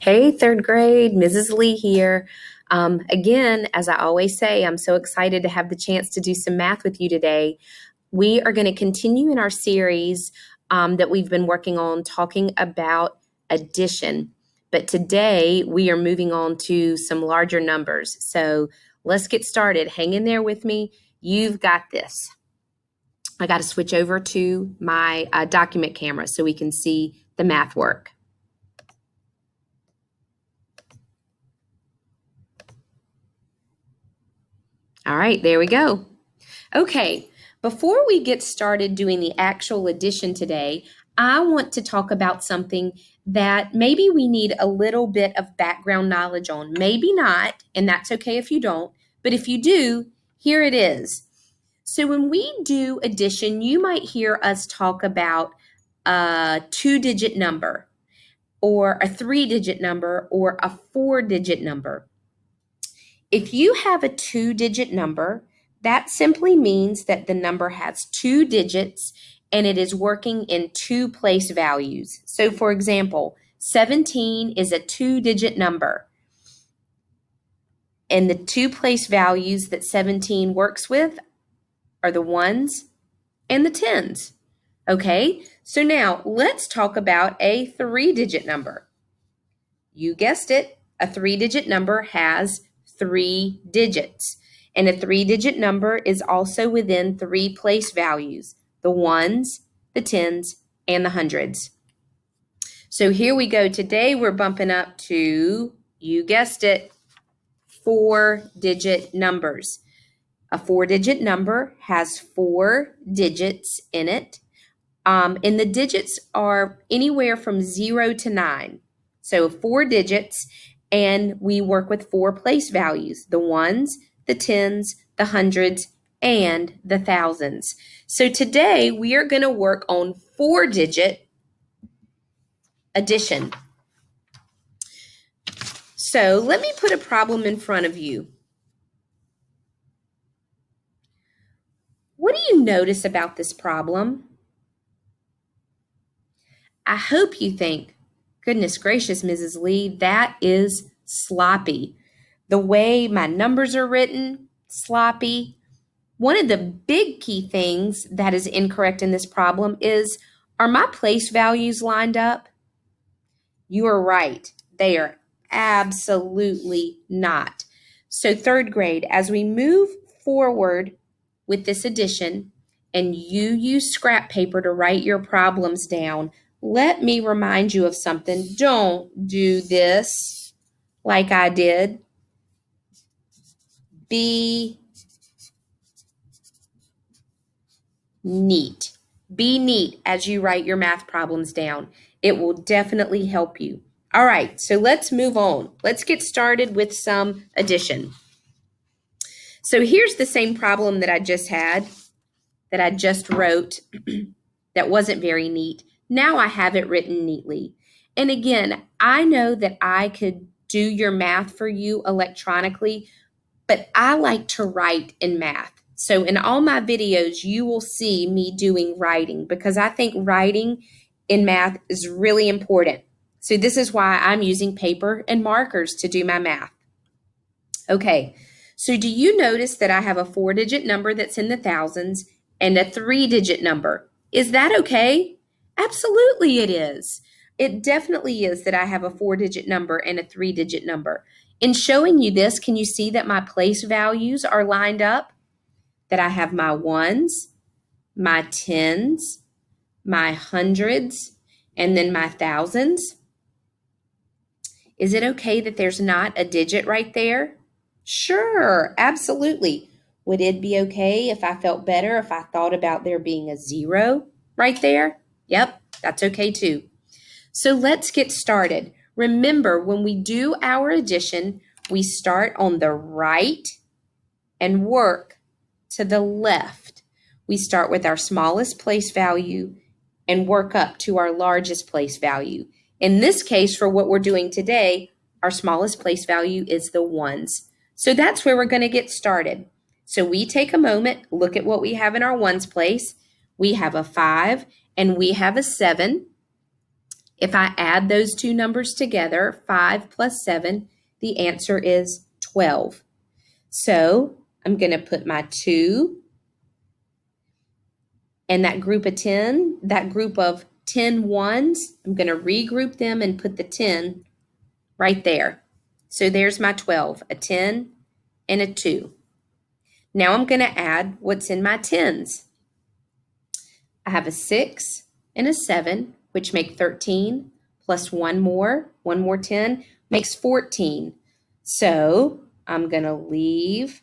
Hey, third grade, Mrs. Lee here. Again, as I always say, I'm so excited to have the chance to do some math with you today. We are going to continue in our series that we've been working on talking about addition. But today we are moving on to some larger numbers. So let's get started. Hang in there with me. You've got this. I got to switch over to my document camera so we can see the math work. All right, there we go. Okay, before we get started doing the actual addition today, I want to talk about something that maybe we need a little bit of background knowledge on. Maybe not, and that's okay if you don't, but if you do, here it is. So when we do addition, you might hear us talk about a 2-digit number, or a 3-digit number, or a 4-digit number. If you have a 2-digit number, that simply means that the number has 2 digits and it is working in 2 place values. So for example, 17 is a 2-digit number. And the 2 place values that 17 works with are the 1s and the 10s. Okay, so now let's talk about a 3-digit number. You guessed it, a 3-digit number has 3 digits. And a 3-digit number is also within 3 place values, the 1s, the 10s, and the 100s. So here we go. Today we're bumping up to, you guessed it, 4-digit numbers. A 4-digit number has 4 digits in it. And the digits are anywhere from 0 to 9. So 4 digits, and we work with 4 place values, the 1s, the 10s, the 100s, and the thousands. So today we are going to work on 4-digit addition. So let me put a problem in front of you. What do you notice about this problem? I hope you think, goodness gracious, Mrs. Lee, that is sloppy. The way my numbers are written, sloppy. One of the big key things that is incorrect in this problem is, are my place values lined up? You are right. They are absolutely not. So third grade, as we move forward with this addition and you use scrap paper to write your problems down, let me remind you of something. Don't do this like I did. Be neat. Be neat as you write your math problems down. It will definitely help you. All right, so let's move on. Let's get started with some addition. So here's the same problem that I just had, that I just wrote, that wasn't very neat. Now I have it written neatly. And again, I know that I could do your math for you electronically, but I like to write in math. So in all my videos, you will see me doing writing because I think writing in math is really important. So this is why I'm using paper and markers to do my math. Okay, so do you notice that I have a 4-digit number that's in the thousands and a 3-digit number? Is that okay? Absolutely it is. It definitely is that I have a 4-digit number and a 3-digit number. In showing you this, can you see that my place values are lined up? That I have my 1s, my 10s, my 100s, and then my thousands? Is it okay that there's not a digit right there? Sure, absolutely. Would it be okay if I felt better if I thought about there being a 0 right there? Yep, that's okay too. So let's get started. Remember, when we do our addition, we start on the right and work to the left. We start with our smallest place value and work up to our largest place value. In this case, for what we're doing today, our smallest place value is the 1s. So that's where we're going to get started. So we take a moment, look at what we have in our 1s place. We have a 5 and we have a 7. If I add those two numbers together, 5 plus 7, the answer is 12. So I'm going to put my 2 and that group of 10, that group of 10 ones, I'm going to regroup them and put the 10 right there. So there's my 12, a 10 and a 2. Now I'm going to add what's in my tens. I have a 6 and a 7, which make 13, plus one more 10, makes 14. So I'm going to leave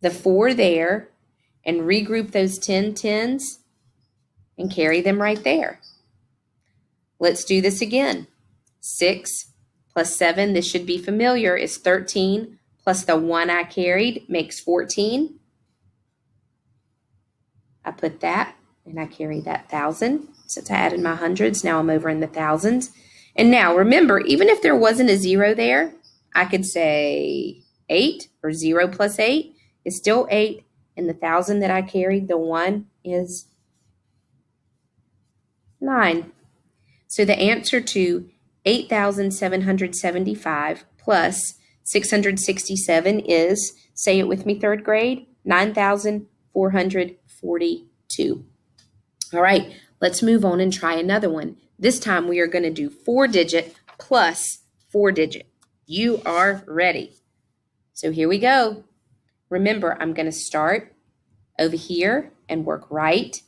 the 4 there and regroup those 10 tens and carry them right there. Let's do this again. 6 plus 7, this should be familiar, is 13, plus the 1 I carried makes 14. I put that and I carry that 1,000. Since I added my hundreds, now I'm over in the thousands. And now remember, even if there wasn't a 0 there, I could say 8, or 0 plus 8 is still 8. And the 1,000 that I carried, the 1, is 9. So the answer to 8,775 plus 667 is, say it with me, third grade, 9,442. All right, let's move on and try another one. This time we are going to do 4-digit plus 4-digit. You are ready. So here we go. Remember, I'm going to start over here and work right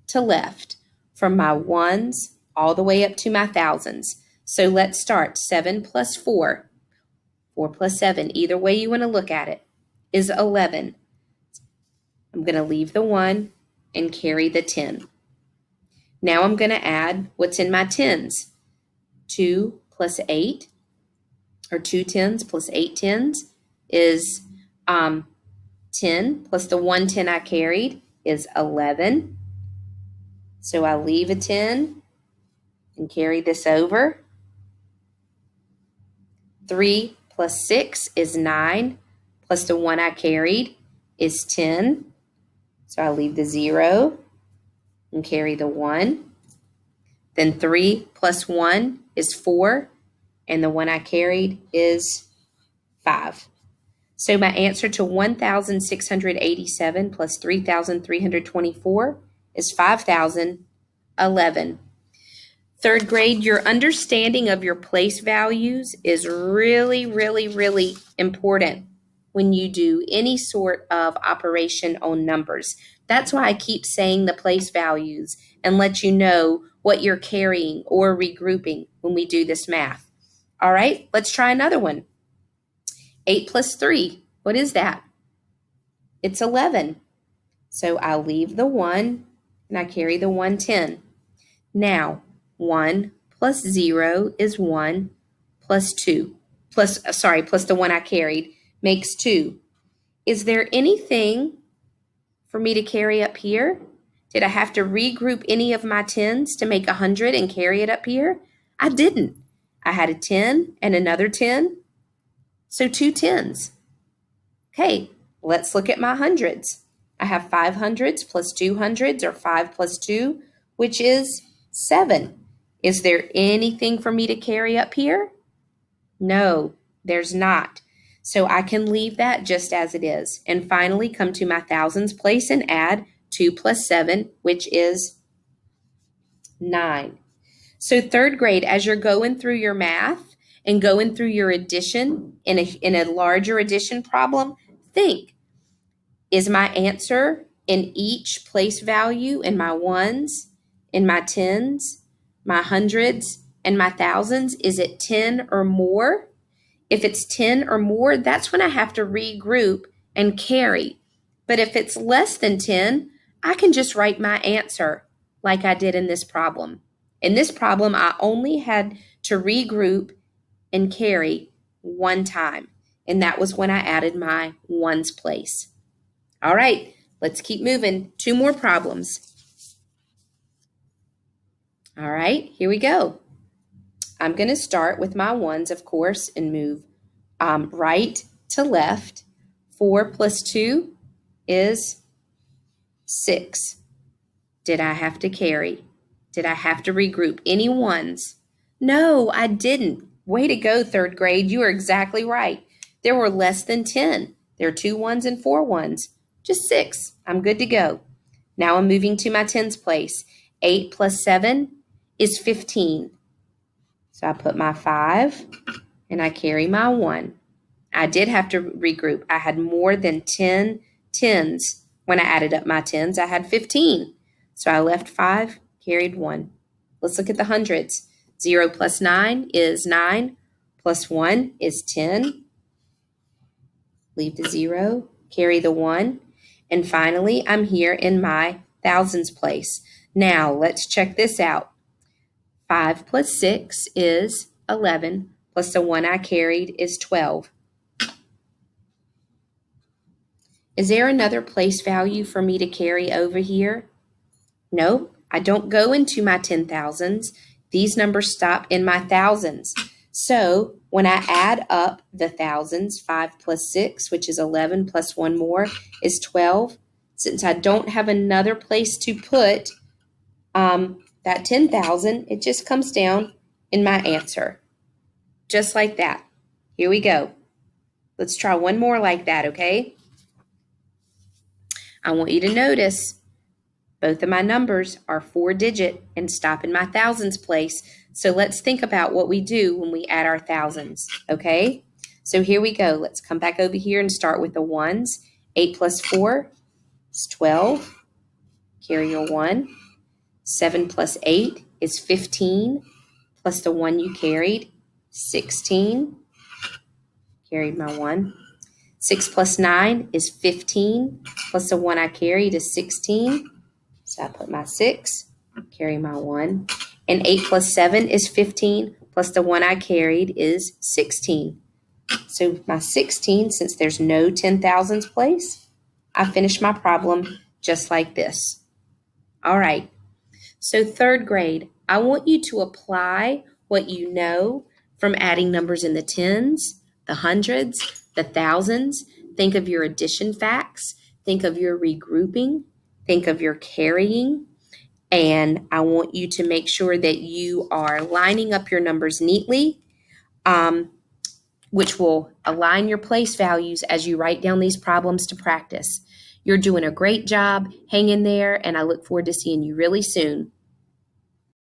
to left from my ones all the way up to my thousands. So let's start. 7 plus 4, 4 plus 7, either way you want to look at it, is 11. I'm going to leave the 1 and carry the 10. Now I'm going to add what's in my tens. 2 plus 8, or 2 tens plus 8 tens, is 10, plus the 1 10 I carried is 11. So I leave a 10 and carry this over. 3 plus 6 is 9, plus the 1 I carried is 10. So I leave the 0 and carry the 1. Then 3 plus 1 is 4, and the 1 I carried is 5. So my answer to 1,687 plus 3,324 is 5,011. Third grade, your understanding of your place values is really, really, really important when you do any sort of operation on numbers. That's why I keep saying the place values and let you know what you're carrying or regrouping when we do this math. All right, let's try another one. 8 plus 3, what is that? It's 11. So I'll leave the 1 and I carry the 110. Now, 1 plus 0 is 1, plus 2, plus the 1 I carried makes 2. Is there anything for me to carry up here? Did I have to regroup any of my tens to make 100 and carry it up here? I didn't. I had a 10 and another 10, so 2 tens. Okay, let's look at my hundreds. I have 5 hundreds plus 2 hundreds, or 5 plus 2, which is 7. Is there anything for me to carry up here? No, there's not. So I can leave that just as it is. And finally come to my thousands place and add 2 plus 7, which is 9. So third grade, as you're going through your math and going through your addition in a larger addition problem, think, is my answer in each place value in my ones, in my tens, my hundreds, and my thousands? Is it 10 or more? If it's 10 or more, that's when I have to regroup and carry. But if it's less than 10, I can just write my answer like I did in this problem. In this problem, I only had to regroup and carry one time, and that was when I added my ones place. All right, let's keep moving. 2 more problems. All right, here we go. I'm going to start with my ones, of course, and move right to left. 4 plus 2 is 6. Did I have to carry? Did I have to regroup any ones? No, I didn't. Way to go, third grade. You are exactly right. There were less than 10. There are 2 ones and 4 ones. Just 6. I'm good to go. Now I'm moving to my tens place. 8 plus 7 is 15. So I put my 5 and I carry my 1. I did have to regroup. I had more than 10 tens. When I added up my tens, I had 15. So I left 5, carried 1. Let's look at the hundreds. 0 plus 9 is 9, plus 1 is 10. Leave the 0, carry the 1. And finally, I'm here in my thousands place. Now, let's check this out. 5 plus 6 is 11, plus the 1 I carried is 12. Is there another place value for me to carry over here? Nope, I don't go into my 10,000s. These numbers stop in my thousands. So when I add up the thousands, 5 plus 6, which is 11, plus 1 more is 12. Since I don't have another place to put that 10,000, it just comes down in my answer. Just like that. Here we go. Let's try one more like that, okay? I want you to notice both of my numbers are 4-digit and stop in my thousands place. So let's think about what we do when we add our thousands, okay? So here we go. Let's come back over here and start with the ones. 8 plus 4 is 12. Carry your 1. 7 plus 8 is 15. Plus the 1 you carried, 16. Carried my 1. 6 plus 9 is 15. Plus the 1 I carried is 16. So I put my 6, carry my 1. And 8 plus 7 is 15, plus the 1 I carried is 16. So my 16, since there's no 10,000s place, I finish my problem just like this. All right, so third grade, I want you to apply what you know from adding numbers in the tens, the hundreds, the thousands. Think of your addition facts. Think of your regrouping. Think of your carrying, and I want you to make sure that you are lining up your numbers neatly, which will align your place values as you write down these problems to practice. You're doing a great job. Hang in there, and I look forward to seeing you really soon.